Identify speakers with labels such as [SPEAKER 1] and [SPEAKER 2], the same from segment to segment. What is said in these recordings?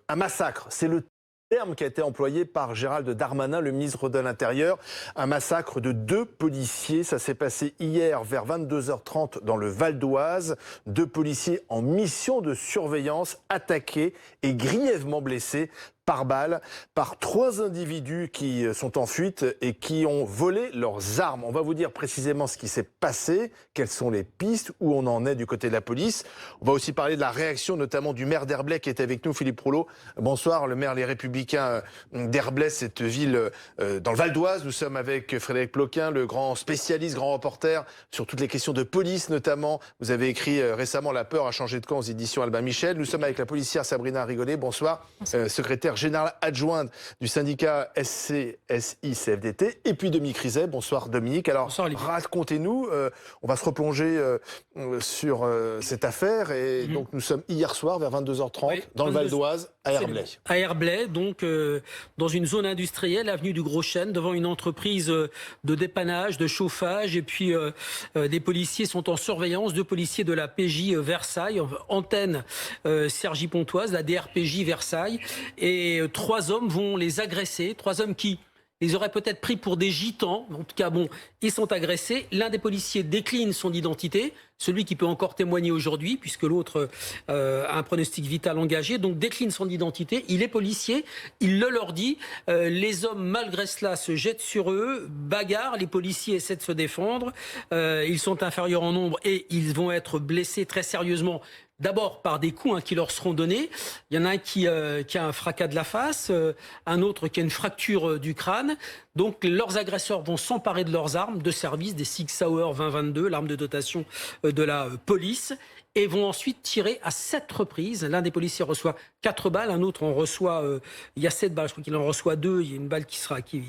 [SPEAKER 1] Un massacre, c'est le terme qui a été employé par Gérald Darmanin, le ministre de l'Intérieur. Un massacre de 2 policiers. Ça s'est passé hier vers 22h30 dans le Val d'Oise. 2 policiers en mission de surveillance attaqués et grièvement blessés par balle par 3 individus qui sont en fuite et qui ont volé leurs armes. On va vous dire précisément ce qui s'est passé, quelles sont les pistes, où on en est du côté de la police. On va aussi parler de la réaction notamment du maire d'Herblay qui est avec nous, Philippe Rouleau. Bonsoir, le maire Les Républicains d'Herblay, cette ville dans le Val d'Oise. Nous sommes avec Frédéric Ploquin, le grand spécialiste, grand reporter sur toutes les questions de police notamment. Vous avez écrit récemment La peur a changé de camp aux éditions Albin Michel. Nous sommes avec la policière Sabrina Rigolet. Bonsoir, secrétaire générale adjointe du syndicat SCSI-CFDT. Et puis Dominique Rizet. Bonsoir Dominique. Alors racontez-nous, on va se replonger sur cette affaire. Et donc nous sommes hier soir vers 22h30 dans le Val d'Oise à Herblay.
[SPEAKER 2] À Herblay, donc dans une zone industrielle, avenue du Gros Chêne, devant une entreprise de dépannage, de chauffage. Et puis des policiers sont en surveillance, 2 policiers de la PJ Versailles, antenne Cergy-Pontoise, la DRPJ Versailles. Et 3 hommes vont les agresser, 3 hommes qui les auraient peut-être pris pour des gitans. En tout cas, bon, ils sont agressés. L'un des policiers décline son identité, celui qui peut encore témoigner aujourd'hui, puisque l'autre a un pronostic vital engagé, donc décline son identité. Il est policier, il le leur dit. Les hommes, malgré cela, se jettent sur eux, bagarrent, les policiers essaient de se défendre. Ils sont inférieurs en nombre et ils vont être blessés très sérieusement. D'abord par des coups qui leur seront donnés. Il y en a un qui a un fracas de la face, un autre qui a une fracture du crâne. Donc leurs agresseurs vont s'emparer de leurs armes de service, des Sig Sauer 2022, l'arme de dotation de la police, et vont ensuite tirer à 7 reprises. L'un des policiers reçoit 4 balles, un autre en reçoit, il y a 7 balles, je crois qu'il en reçoit 2, il y a une balle qui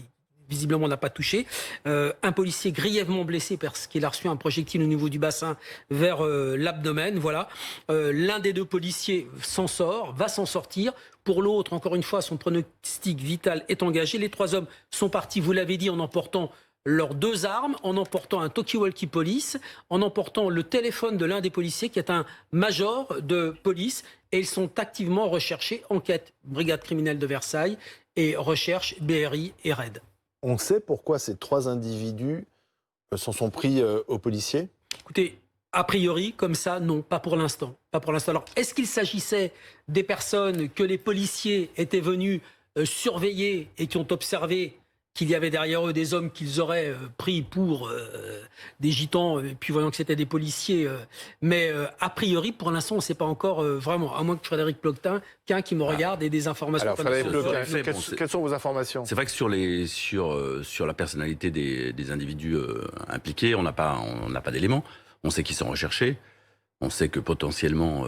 [SPEAKER 2] visiblement n'a pas touché. Un policier grièvement blessé parce qu'il a reçu un projectile au niveau du bassin vers l'abdomen. Voilà. L'un des 2 policiers s'en sort, va s'en sortir. Pour l'autre, encore une fois, son pronostic vital est engagé. Les 3 hommes sont partis, vous l'avez dit, en emportant leurs 2 armes, en emportant un talkie-walkie police, en emportant le téléphone de l'un des policiers qui est un major de police. Et ils sont activement recherchés. Enquête brigade criminelle de Versailles et recherche BRI et RAID.
[SPEAKER 1] On sait pourquoi ces 3 individus s'en sont pris aux policiers?
[SPEAKER 2] Écoutez, a priori, comme ça, non, pas pour l'instant. Pas pour l'instant. Alors, est-ce qu'il s'agissait des personnes que les policiers étaient venus surveiller et qui ont observé qu'il y avait derrière eux des hommes qu'ils auraient pris pour des gitans, puis voyant que c'était des policiers. Mais a priori, pour l'instant, on ne sait pas encore vraiment, à moins que Frédéric Ploquin qui me regarde ait des informations.
[SPEAKER 1] Alors, Frédéric Ploquin,
[SPEAKER 3] Bon,
[SPEAKER 1] quelles sont vos informations?
[SPEAKER 3] C'est vrai que sur la personnalité des individus impliqués, on n'a pas d'éléments. On sait qu'ils sont recherchés. On sait que potentiellement,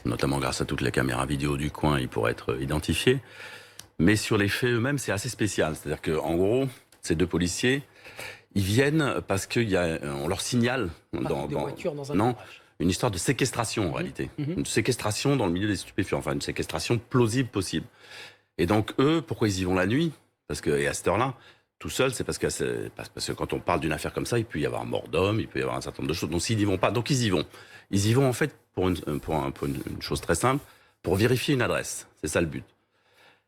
[SPEAKER 3] notamment grâce à toutes les caméras vidéo du coin, ils pourraient être identifiés. Mais sur les faits eux-mêmes, c'est assez spécial. C'est-à-dire qu'en gros, ces 2 policiers, ils viennent parce qu'on leur signale une histoire de séquestration en réalité. Une séquestration dans le milieu des stupéfiants, enfin une séquestration plausible possible. Et donc eux, pourquoi ils y vont la nuit? Et à cette heure-là, tout seul, c'est parce que quand on parle d'une affaire comme ça, il peut y avoir mort d'homme, il peut y avoir un certain nombre de choses. Donc s'ils n'y vont pas, donc ils y vont. Ils y vont en fait pour une chose très simple, pour vérifier une adresse. C'est ça le but.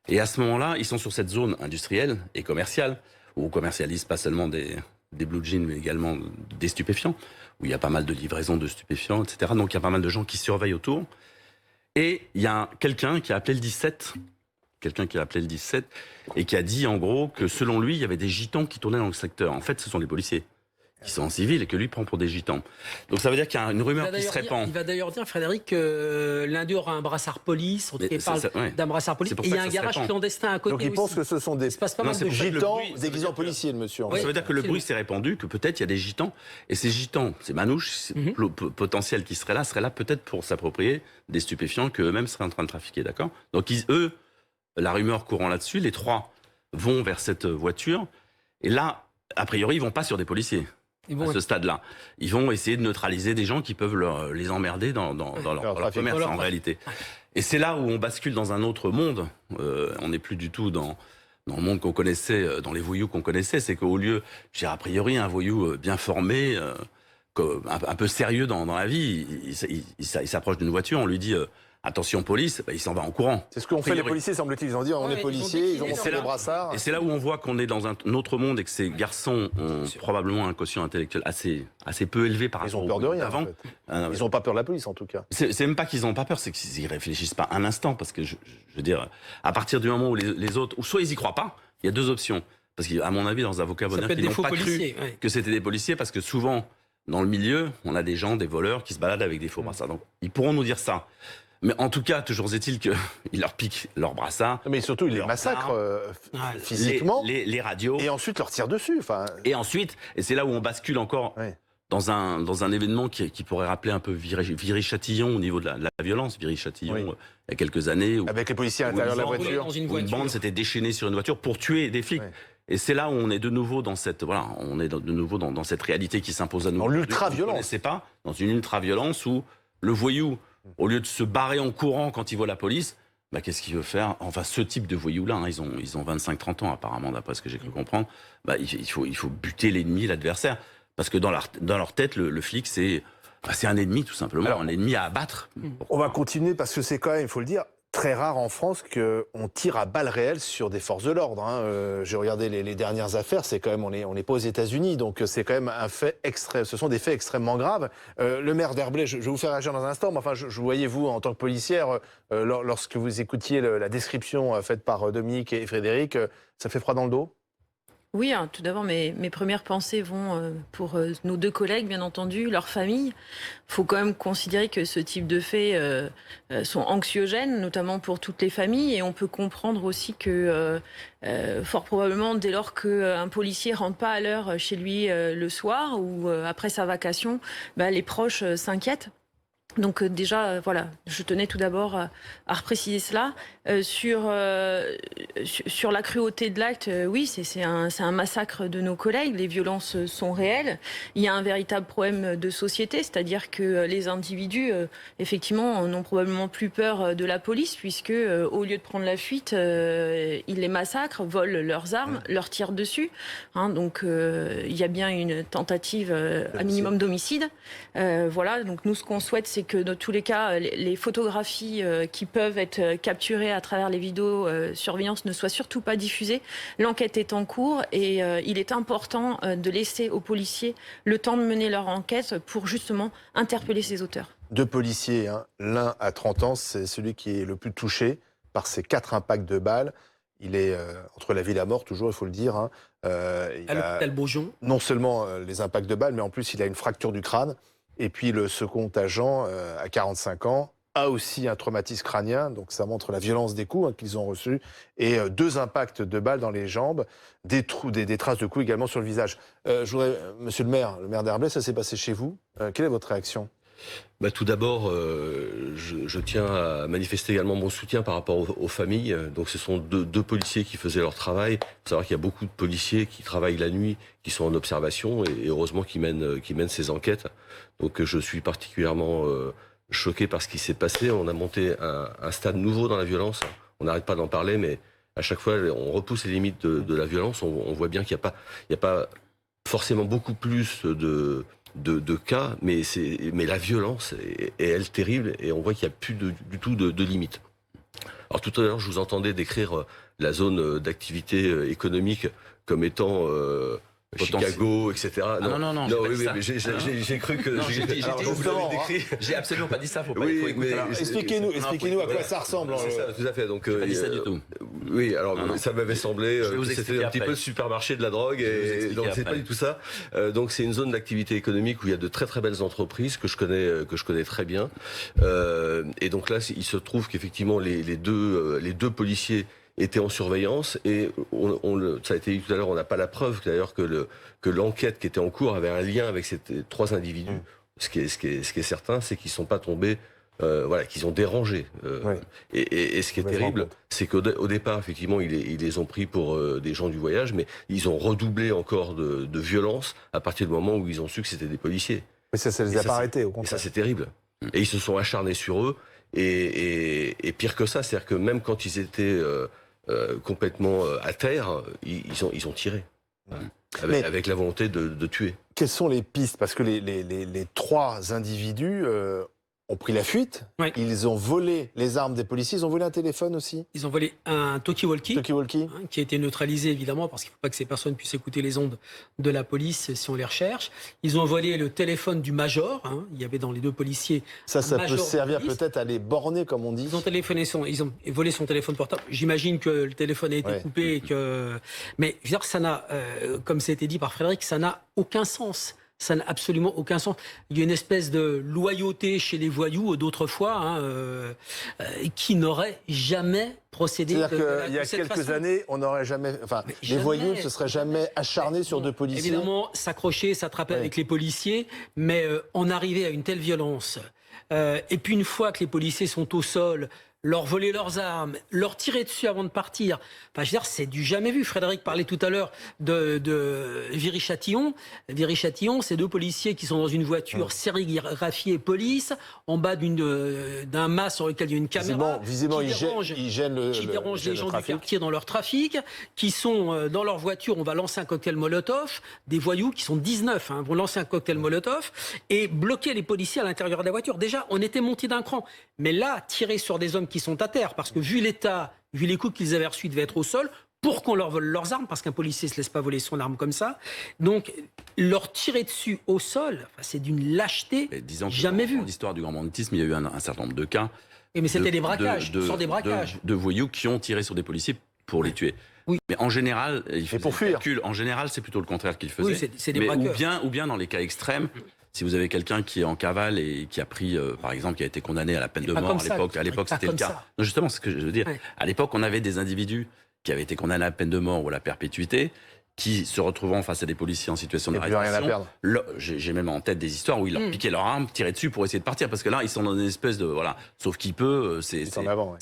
[SPEAKER 3] Et à ce moment-là, ils sont sur cette zone industrielle et commerciale, où on commercialise pas seulement des blue jeans, mais également des stupéfiants, où il y a pas mal de livraisons de stupéfiants, etc. Donc il y a pas mal de gens qui surveillent autour. Et il y a quelqu'un qui a appelé le 17, et qui a dit en gros que selon lui, il y avait des gitans qui tournaient dans le secteur. En fait, ce sont des policiers qui sont en civil et que lui prend pour des gitans. Donc ça veut dire qu'il y a une rumeur qui se répand.
[SPEAKER 2] Il va d'ailleurs dire, Frédéric, que l'un d'eux aura un brassard police, il parle d'un brassard police, et il y a un garage clandestin à côté.
[SPEAKER 1] Donc il pense que ce sont des gitans déguisés en policiers, le monsieur.
[SPEAKER 3] Ça veut dire que le bruit s'est répandu, que peut-être il y a des gitans, et ces gitans, ces manouches potentiels qui seraient là peut-être pour s'approprier des stupéfiants qu'eux-mêmes seraient en train de trafiquer, d'accord? Donc eux, la rumeur courant là-dessus, les 3 vont vers cette voiture, et là, a priori, ils vont pas sur des policiers. À ce stade-là, ils vont essayer de neutraliser des gens qui peuvent les emmerder dans leur commerce en réalité. Et c'est là où on bascule dans un autre monde. On n'est plus du tout dans le monde qu'on connaissait, dans les voyous qu'on connaissait. C'est qu'au lieu, a priori, un voyou bien formé, un peu sérieux dans la vie, il s'approche d'une voiture, on lui dit attention police, bah, il s'en va en courant.
[SPEAKER 1] C'est ce qu'ont fait les policiers, semble-t-il. Ils ont dit on est policiers, ils ont montré les brassards.
[SPEAKER 3] Et c'est là où on voit qu'on est dans un autre monde et que ces garçons ont probablement un quotient intellectuel assez peu élevé par rapport
[SPEAKER 1] Ils ont peur de rien.
[SPEAKER 3] avant.
[SPEAKER 1] En fait. Ils n'ont pas peur de la police, en tout cas.
[SPEAKER 3] C'est même pas qu'ils n'ont pas peur, c'est qu'ils y réfléchissent pas un instant. Parce que je veux dire, à partir du moment où les autres, ou soit ils y croient pas, il y a deux options. Parce qu'à mon avis, dans un vocabulaire, ils n'ont pas cru que c'était des policiers, parce que souvent, dans le milieu, on a des gens, des voleurs qui se baladent avec des faux brassards. Donc, ils pourront nous dire ça. Mais en tout cas, toujours est-il qu'ils leur piquent leurs brassards.
[SPEAKER 1] Mais surtout, ils les massacrent physiquement.
[SPEAKER 3] Les radios.
[SPEAKER 1] Et ensuite, leur tirent dessus. Enfin...
[SPEAKER 3] Et ensuite, et c'est là où on bascule encore dans un événement qui pourrait rappeler un peu Viry-Châtillon au niveau de la violence. Viry-Châtillon, il y a quelques années.
[SPEAKER 1] Avec les policiers à l'intérieur de la voiture.
[SPEAKER 3] Où une bande s'était déchaînée sur une voiture pour tuer des flics. Et c'est là où on est de nouveau dans cette dans cette réalité qui s'impose à nous.
[SPEAKER 1] Dans l'ultra-violence.
[SPEAKER 3] C'est pas dans une ultra-violence où le voyou, au lieu de se barrer en courant quand il voit la police, bah, qu'est-ce qu'il veut faire? Enfin, ce type de voyous-là, hein, ils ont 25-30 ans apparemment, d'après ce que j'ai cru comprendre. Bah, il faut buter l'ennemi, l'adversaire, parce que dans leur tête, le flic, c'est un ennemi tout simplement, un ennemi à abattre.
[SPEAKER 1] On va continuer parce que c'est quand même, il faut le dire, très rare en France qu'on tire à balles réelles sur des forces de l'ordre. Hein. J'ai regardé les dernières affaires, c'est quand même, on n'est pas aux États-Unis, donc c'est quand même un fait extrême. Ce sont des faits extrêmement graves. Le maire d'Herblay, je vais vous faire réagir dans un instant, mais enfin, je voyais vous en tant que policière, lorsque vous écoutiez la description faite par Dominique et Frédéric, ça fait froid dans le dos?
[SPEAKER 4] Oui, hein, tout d'abord, mes premières pensées vont pour nos deux collègues, bien entendu, leurs familles. Il faut quand même considérer que ce type de faits sont anxiogènes, notamment pour toutes les familles. Et on peut comprendre aussi que, fort probablement, dès lors qu'un policier rentre pas à l'heure chez lui le soir ou après sa vacation, bah, les proches s'inquiètent. Donc déjà, voilà, je tenais tout d'abord à repréciser cela. Sur la cruauté de l'acte, oui, c'est un massacre de nos collègues. Les violences sont réelles. Il y a un véritable problème de société, c'est-à-dire que les individus, effectivement, n'ont probablement plus peur de la police, puisque au lieu de prendre la fuite, ils les massacrent, volent leurs armes, leur tirent dessus. Hein, donc il y a bien une tentative à minimum d'homicide. Voilà, donc nous, ce qu'on souhaite, c'est que dans tous les cas, les photographies qui peuvent être capturées à travers les vidéos surveillance ne soient surtout pas diffusées. L'enquête est en cours et il est important de laisser aux policiers le temps de mener leur enquête pour justement interpeller ces auteurs.
[SPEAKER 1] Deux policiers, hein. L'un à 30 ans, c'est celui qui est le plus touché par ces 4 impacts de balles. Il est entre la vie et la mort, toujours, il faut le dire. Hein.
[SPEAKER 2] À l'hôpital Beaujon.
[SPEAKER 1] Non seulement les impacts de balles, mais en plus, il a une fracture du crâne. Et puis le second agent, à 45 ans, a aussi un traumatisme crânien. Donc ça montre la violence des coups qu'ils ont reçus. Et 2 impacts de balles dans les jambes, des traces de coups également sur le visage. Je voudrais, monsieur le maire d'Herblay, ça s'est passé chez vous. Quelle est votre réaction ?
[SPEAKER 5] Tout d'abord, je tiens à manifester également mon soutien par rapport aux familles. Donc ce sont deux policiers qui faisaient leur travail. Il faut savoir qu'il y a beaucoup de policiers qui travaillent la nuit, qui sont en observation et heureusement qui mènent ces enquêtes. Donc je suis particulièrement choqué par ce qui s'est passé. On a monté un stade nouveau dans la violence. On n'arrête pas d'en parler, mais à chaque fois on repousse les limites de la violence. On voit bien qu'il n'y a pas forcément beaucoup plus de cas, mais la violence est elle terrible et on voit qu'il n'y a plus du tout de limites. Alors tout à l'heure, je vous entendais décrire la zone d'activité économique comme étant Chicago, etc.
[SPEAKER 3] Non,
[SPEAKER 5] j'ai cru que...
[SPEAKER 3] J'ai absolument pas dit ça, faut pas
[SPEAKER 1] expliquez-nous à quoi ça ressemble.
[SPEAKER 5] C'est ça, tout à fait. Donc,
[SPEAKER 3] pas dit ça du tout.
[SPEAKER 5] Oui, alors ça m'avait semblé que c'était un petit peu le supermarché de la drogue, et donc c'est pas du tout ça. Donc c'est une zone d'activité économique où il y a de très très belles entreprises que je connais très bien. Et donc là, il se trouve qu'effectivement les deux policiers étaient en surveillance et ça a été dit tout à l'heure, on n'a pas la preuve d'ailleurs que l'enquête qui était en cours avait un lien avec ces 3 individus. Ce qui est certain, c'est qu'ils ne sont pas tombés, qu'ils ont dérangé. Et ce qui est terrible, c'est qu'au départ, effectivement, ils les ont pris pour des gens du voyage, mais ils ont redoublé encore de violence à partir du moment où ils ont su que c'était des policiers.
[SPEAKER 1] Mais ça les a pas arrêtés, au contraire.
[SPEAKER 5] Et ça, c'est terrible. Et ils se sont acharnés sur eux. Et pire que ça, c'est-à-dire que même quand ils étaient complètement à terre, ils ont tiré. Avec la volonté de tuer.
[SPEAKER 1] Quelles sont les pistes ? Parce que les 3 individus ont pris la fuite.
[SPEAKER 2] Ouais.
[SPEAKER 1] Ils ont volé les armes des policiers. Ils ont volé un téléphone aussi.
[SPEAKER 2] Ils ont volé un talkie-walkie.
[SPEAKER 1] Talkie-walkie.
[SPEAKER 2] Qui a été neutralisé évidemment parce qu'il ne faut pas que ces personnes puissent écouter les ondes de la police si on les recherche. Ils ont volé le téléphone du major. Il y avait dans les deux policiers.
[SPEAKER 1] Ça
[SPEAKER 2] un
[SPEAKER 1] peut
[SPEAKER 2] major
[SPEAKER 1] servir
[SPEAKER 2] de police.
[SPEAKER 1] peut-être à les borner, comme on dit.
[SPEAKER 2] Ils ont volé son téléphone portable. J'imagine que le téléphone a été coupé. Mais je veux dire, ça n'a, comme ça a été dit par Frédéric, ça n'a aucun sens. Ça n'a absolument aucun sens. Il y a une espèce de loyauté chez les voyous d'autrefois qui n'aurait jamais procédé.
[SPEAKER 1] C'est-à-dire qu'il y a quelques années, on n'aurait jamais... Enfin, les voyous ne se seraient jamais acharnés sur deux policiers.
[SPEAKER 2] Évidemment, s'accrocher, s'attraper avec les policiers, mais en arriver à une telle violence. Et puis une fois que les policiers sont au sol, leur voler leurs armes, leur tirer dessus avant de partir. Enfin, je veux dire, c'est du jamais vu. Frédéric parlait tout à l'heure de Viry-Châtillon. Viry-Châtillon, c'est deux policiers qui sont dans une voiture sérigraphiée police, en bas d'un mât sur lequel il y a une caméra.
[SPEAKER 1] Visiblement, ils gênent
[SPEAKER 2] les gens du quartier dans leur trafic, qui sont dans leur voiture. On va lancer un cocktail Molotov. Des voyous qui sont 19 vont lancer un cocktail Molotov et bloquer les policiers à l'intérieur de la voiture. Déjà, on était monté d'un cran. Mais là, tirer sur des hommes qui sont à terre, parce que vu l'état, vu les coups qu'ils avaient reçus, ils devaient être au sol, pour qu'on leur vole leurs armes, parce qu'un policier ne se laisse pas voler son arme comme ça. Donc, leur tirer dessus au sol, c'est d'une lâcheté jamais vue.
[SPEAKER 3] Dans l'histoire du grand banditisme, il y a eu un certain nombre de cas.
[SPEAKER 2] Mais c'était des braquages, des braquages.
[SPEAKER 3] De voyous qui ont tiré sur des policiers pour les tuer. Oui. Mais en général,
[SPEAKER 1] pour fuir.
[SPEAKER 3] En général, c'est plutôt le contraire qu'ils faisaient.
[SPEAKER 2] Oui, c'est des braqueurs.
[SPEAKER 3] Ou bien dans les cas extrêmes. Si vous avez quelqu'un qui est en cavale et qui a pris, par exemple, qui a été condamné à la peine de mort, à l'époque c'était le cas. Non, justement, c'est ce que je veux dire. Ouais. À l'époque, on avait des individus qui avaient été condamnés à la peine de mort ou à la perpétuité, qui se retrouvant face à des policiers en situation d'arrestation. J'ai même en tête des histoires où ils leur piquaient leur arme, tiraient dessus pour essayer de partir, parce que là, ils sont dans une espèce de sauf qui peut, c'est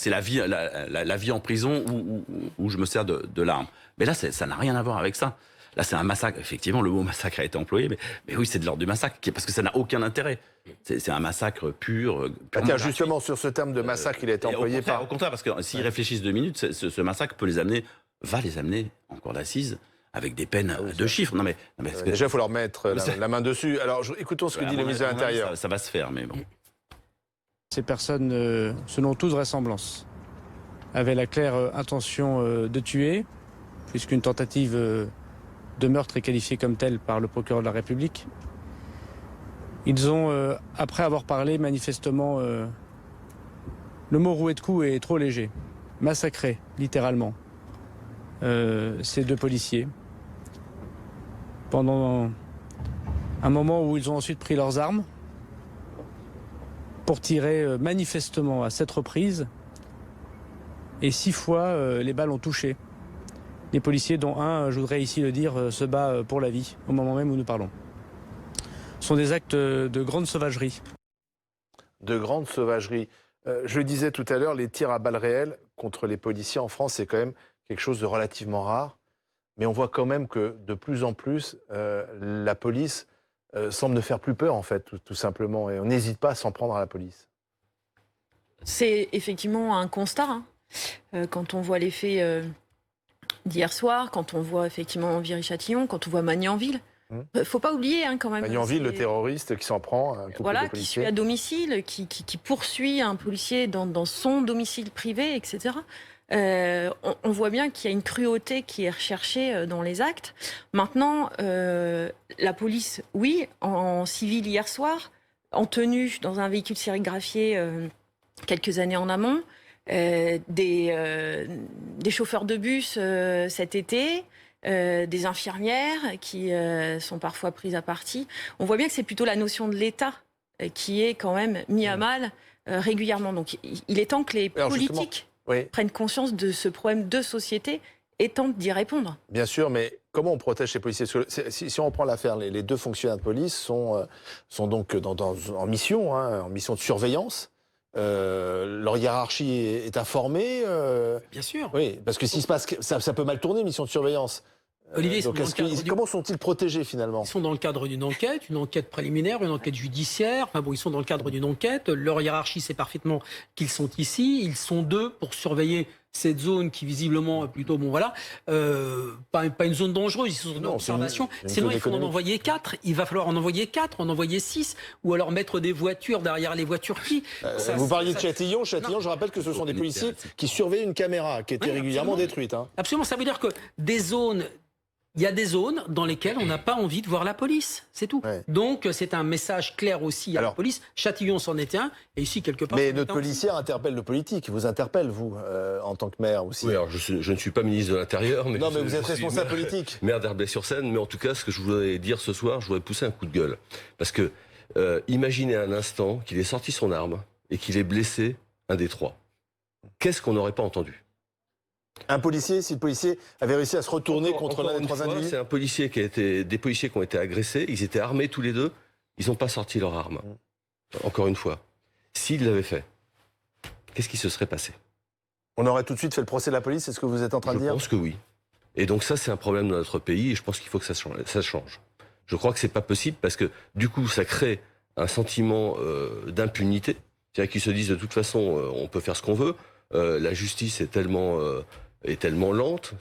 [SPEAKER 3] la vie en prison où je me sers de l'arme. Mais là, ça n'a rien à voir avec ça. Là, c'est un massacre. Effectivement, le mot massacre a été employé, mais oui, c'est de l'ordre du massacre, parce que ça n'a aucun intérêt. C'est un massacre pur.
[SPEAKER 1] Tiens, justement, sur ce terme de massacre, il a été employé
[SPEAKER 3] au contraire, parce que s'ils réfléchissent 2 minutes, ce massacre va les amener en cour d'assises avec des peines de chiffres. Non, mais
[SPEAKER 1] déjà, il faut leur mettre la main dessus. Alors, écoutons ce que dit le ministre de l'Intérieur.
[SPEAKER 3] Ça va se faire, mais bon.
[SPEAKER 6] Ces personnes, selon toute vraisemblance, avaient la claire intention de tuer, puisqu'une tentative de meurtre est qualifié comme tel par le procureur de la République. Ils ont, après avoir parlé manifestement, le mot rouet de coups est trop léger, massacré, littéralement, ces deux policiers. Pendant un moment où ils ont ensuite pris leurs armes pour tirer manifestement à 7 reprises, et 6 fois les balles ont touché. Les policiers, dont un, je voudrais ici le dire, se bat pour la vie, au moment même où nous parlons. Ce sont des actes de grande sauvagerie.
[SPEAKER 1] De grande sauvagerie. Je le disais tout à l'heure, les tirs à balles réelles contre les policiers en France, c'est quand même quelque chose de relativement rare. Mais on voit quand même que de plus en plus, la police semble ne faire plus peur, en fait, tout simplement. Et on n'hésite pas à s'en prendre à la police.
[SPEAKER 4] C'est effectivement un constat. Quand on voit les faits d'hier soir, quand on voit effectivement Viry-Châtillon, quand on voit Magnanville. Faut pas oublier quand même.
[SPEAKER 1] Magnanville, le terroriste qui s'en prend à un couple de policiers.
[SPEAKER 4] Qui suit à domicile, qui poursuit un policier dans son domicile privé, etc. On voit bien qu'il y a une cruauté qui est recherchée dans les actes. Maintenant, la police, oui, en civil hier soir, en tenue dans un véhicule sérigraphié quelques années en amont, des chauffeurs de bus cet été, des infirmières qui sont parfois prises à partie. On voit bien que c'est plutôt la notion de l'État qui est quand même mis à mal régulièrement. Donc il est temps que les politiques prennent conscience de ce problème de société et tentent d'y répondre. Bien
[SPEAKER 1] sûr, mais comment on protège ces policiers? Si on reprend l'affaire, les 2 fonctionnaires de police sont donc en mission, en mission de surveillance. Leur hiérarchie est informée.
[SPEAKER 2] Bien sûr.
[SPEAKER 1] Oui, parce que s'il se passe, ça peut mal tourner, mission de surveillance.
[SPEAKER 2] Olivier,
[SPEAKER 1] comment sont-ils protégés finalement?
[SPEAKER 2] Ils sont dans le cadre d'une enquête préliminaire, une enquête judiciaire. Enfin bon, ils sont dans le cadre d'une enquête. Leur hiérarchie sait parfaitement qu'ils sont ici. Ils sont 2 pour surveiller cette zone qui visiblement est plutôt, bon voilà, pas une zone dangereuse, ils sont en observation. Sinon, il faut en envoyer 4. Il va falloir en envoyer 4, en envoyer 6, ou alors mettre des voitures derrière les voitures qui.
[SPEAKER 1] Vous parliez de Châtillon. Châtillon, je rappelle que ce sont des policiers qui surveillent une caméra qui était régulièrement détruite. Hein.
[SPEAKER 2] Absolument, ça veut dire que il y a des zones dans lesquelles on n'a pas envie de voir la police, c'est tout. Ouais. Donc c'est un message clair aussi à la police. Châtillon s'en était un, et ici quelque part...
[SPEAKER 1] Mais notre policier interpelle le politique, il vous interpelle, vous, en tant que maire aussi.
[SPEAKER 5] Oui, alors je ne suis pas ministre de l'Intérieur, mais...
[SPEAKER 1] Non, mais vous êtes responsable politique.
[SPEAKER 5] Maire d'Herblay-sur-Seine, mais en tout cas, ce que je voudrais dire ce soir, je voudrais pousser un coup de gueule. Parce que, imaginez un instant qu'il ait sorti son arme et qu'il ait blessé un des 3. Qu'est-ce qu'on n'aurait pas entendu ?
[SPEAKER 1] Un policier, si le policier avait réussi à se retourner contre l'un des 3 individus.
[SPEAKER 5] C'est un policier des policiers qui ont été agressés, ils étaient armés tous les deux, ils n'ont pas sorti leur arme. Encore une fois, s'ils l'avaient fait, qu'est-ce qui se serait passé ?
[SPEAKER 1] On aurait tout de suite fait le procès de la police, c'est ce que vous êtes en train de dire ?
[SPEAKER 5] Je pense que oui. Et donc ça, c'est un problème dans notre pays, et je pense qu'il faut que ça change. Je crois que c'est pas possible, parce que du coup, ça crée un sentiment d'impunité. C'est-à-dire qu'ils se disent, de toute façon, on peut faire ce qu'on veut, la justice est tellement lente.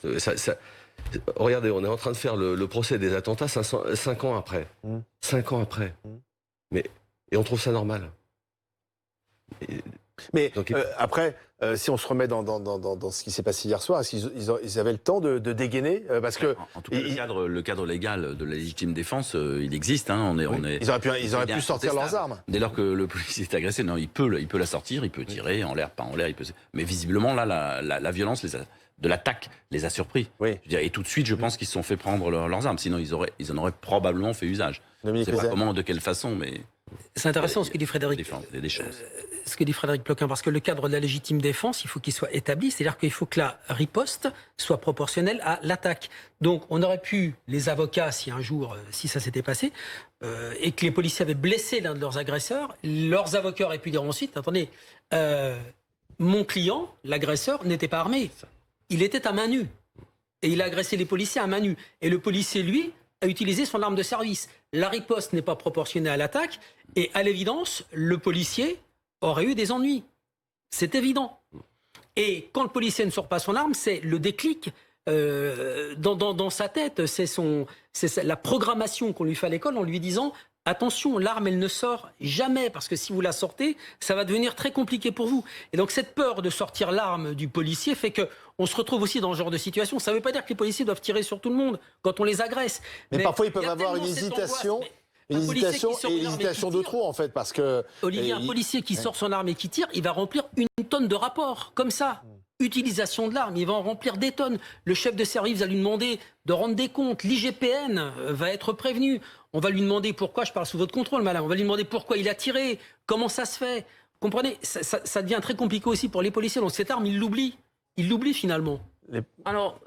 [SPEAKER 5] Regardez, on est en train de faire le procès des attentats 5 ans après. 5 ans après. Et on trouve ça normal.
[SPEAKER 1] Mais après, si on se remet dans ce qui s'est passé hier soir, est-ce qu'ils avaient le temps de dégainer parce que
[SPEAKER 3] en tout cas, le cadre légal de la légitime défense, il existe. Hein,
[SPEAKER 1] ils auraient pu sortir leurs armes.
[SPEAKER 3] Dès lors que le policier est agressé, non, il peut la sortir, il peut tirer en l'air, pas en l'air. Mais visiblement, là, la violence de l'attaque les a surpris.
[SPEAKER 1] Oui.
[SPEAKER 3] Je veux dire, et tout de suite, je pense qu'ils se sont fait prendre leurs armes. Sinon, ils en auraient probablement fait usage. Je ne sais pas comment, de quelle façon, mais...
[SPEAKER 2] C'est intéressant ce que dit Frédéric. Ce que dit Frédéric Ploquin, parce que le cadre de la légitime défense, il faut qu'il soit établi, c'est-à-dire qu'il faut que la riposte soit proportionnelle à l'attaque. Donc, on aurait pu, les avocats, si un jour, si ça s'était passé, et que les policiers avaient blessé l'un de leurs agresseurs, leurs avocats auraient pu dire ensuite, attendez, mon client, l'agresseur, n'était pas armé, il était à main nue, et il a agressé les policiers à main nue, et le policier, lui, a utilisé son arme de service. La riposte n'est pas proportionnée à l'attaque, et à l'évidence, le policier aurait eu des ennuis. C'est évident. Et quand le policier ne sort pas son arme, c'est le déclic dans sa tête. C'est la programmation qu'on lui fait à l'école en lui disant « Attention, l'arme, elle ne sort jamais, parce que si vous la sortez, ça va devenir très compliqué pour vous. » Et donc cette peur de sortir l'arme du policier fait qu'on se retrouve aussi dans ce genre de situation. Ça ne veut pas dire que les policiers doivent tirer sur tout le monde quand on les agresse.
[SPEAKER 1] Mais parfois, ils peuvent avoir une hésitation. Une hésitation de trop, en fait, parce que...
[SPEAKER 2] Olivier, un policier qui sort son arme et qui tire, il va remplir 1 tonne de rapports, comme ça. Utilisation de l'arme, il va en remplir des tonnes. Le chef de service va lui demander de rendre des comptes. L'IGPN va être prévenu. On va lui demander pourquoi, je parle sous votre contrôle, madame, on va lui demander pourquoi il a tiré, comment ça se fait. Comprenez, ça devient très compliqué aussi pour les policiers. Donc cette arme, ils l'oublient. Ils l'oublient finalement.
[SPEAKER 4] Alors...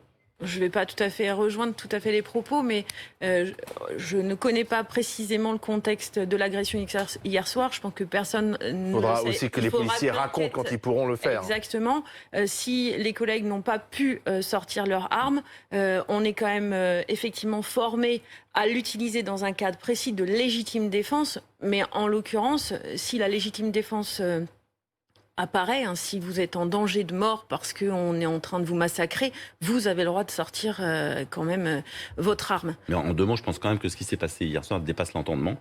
[SPEAKER 4] Je ne vais pas tout à fait rejoindre les propos, mais je ne connais pas précisément le contexte de l'agression hier soir. Je pense que personne ne
[SPEAKER 1] faudra sait. Aussi que les policiers racontent quand ils pourront le faire.
[SPEAKER 4] Exactement. Si les collègues n'ont pas pu sortir leurs armes, on est quand même effectivement formé à l'utiliser dans un cadre précis de légitime défense. Mais en l'occurrence, si la légitime défense... apparaît, si vous êtes en danger de mort parce qu'on est en train de vous massacrer, vous avez le droit de sortir quand même votre arme.
[SPEAKER 3] Mais en 2 mots, je pense quand même que ce qui s'est passé hier soir dépasse l'entendement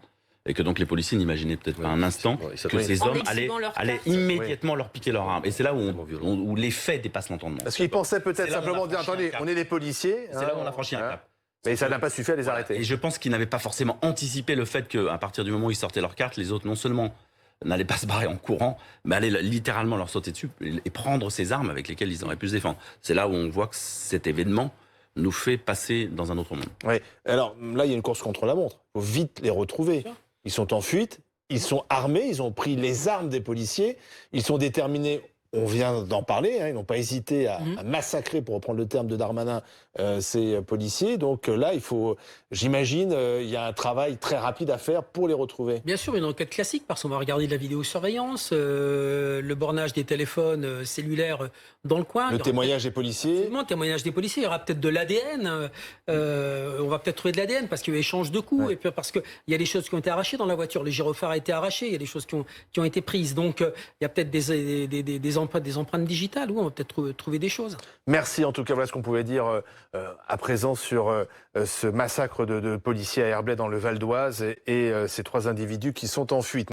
[SPEAKER 3] et que donc les policiers n'imaginaient peut-être pas un instant que ces hommes allaient immédiatement leur piquer leur arme. Et c'est là où les faits dépassent l'entendement.
[SPEAKER 1] Parce qu'ils pensaient peut-être simplement dire, attendez, on est des policiers.
[SPEAKER 3] C'est là où on a franchi un cap.
[SPEAKER 1] Mais ça n'a pas suffi à les arrêter.
[SPEAKER 3] Et je pense qu'ils n'avaient pas forcément anticipé le fait qu'à partir du moment où ils sortaient leurs cartes, les autres non seulement n'allaient pas se barrer en courant, mais allaient littéralement leur sauter dessus et prendre ces armes avec lesquelles ils auraient pu se défendre. C'est là où on voit que cet événement nous fait passer dans un autre monde.
[SPEAKER 1] Oui. Alors là, il y a une course contre la montre. Il faut vite les retrouver. Ils sont en fuite, ils sont armés, ils ont pris les armes des policiers, ils sont déterminés. On vient d'en parler, ils n'ont pas hésité à massacrer, pour reprendre le terme de Darmanin, ces policiers. Donc là, il faut, j'imagine, il y a un travail très rapide à faire pour les retrouver.
[SPEAKER 2] Bien sûr, une enquête classique, parce qu'on va regarder de la vidéosurveillance, le bornage des téléphones cellulaires dans le coin.
[SPEAKER 1] Le témoignage des policiers.
[SPEAKER 2] Le témoignage des policiers. Il y aura peut-être de l'ADN. On va peut-être trouver de l'ADN parce qu'il y a eu échange de coups et puis parce qu'il y a des choses qui ont été arrachées dans la voiture. Les gyrophares ont été arrachés, il y a des choses qui ont été prises. Donc il y a peut-être des empreintes digitales. Oui, on va peut-être trouver des choses.
[SPEAKER 1] Merci, en tout cas, voilà ce qu'on pouvait dire à présent sur ce massacre de policiers à Herblay dans le Val d'Oise et ces 3 individus qui sont en fuite.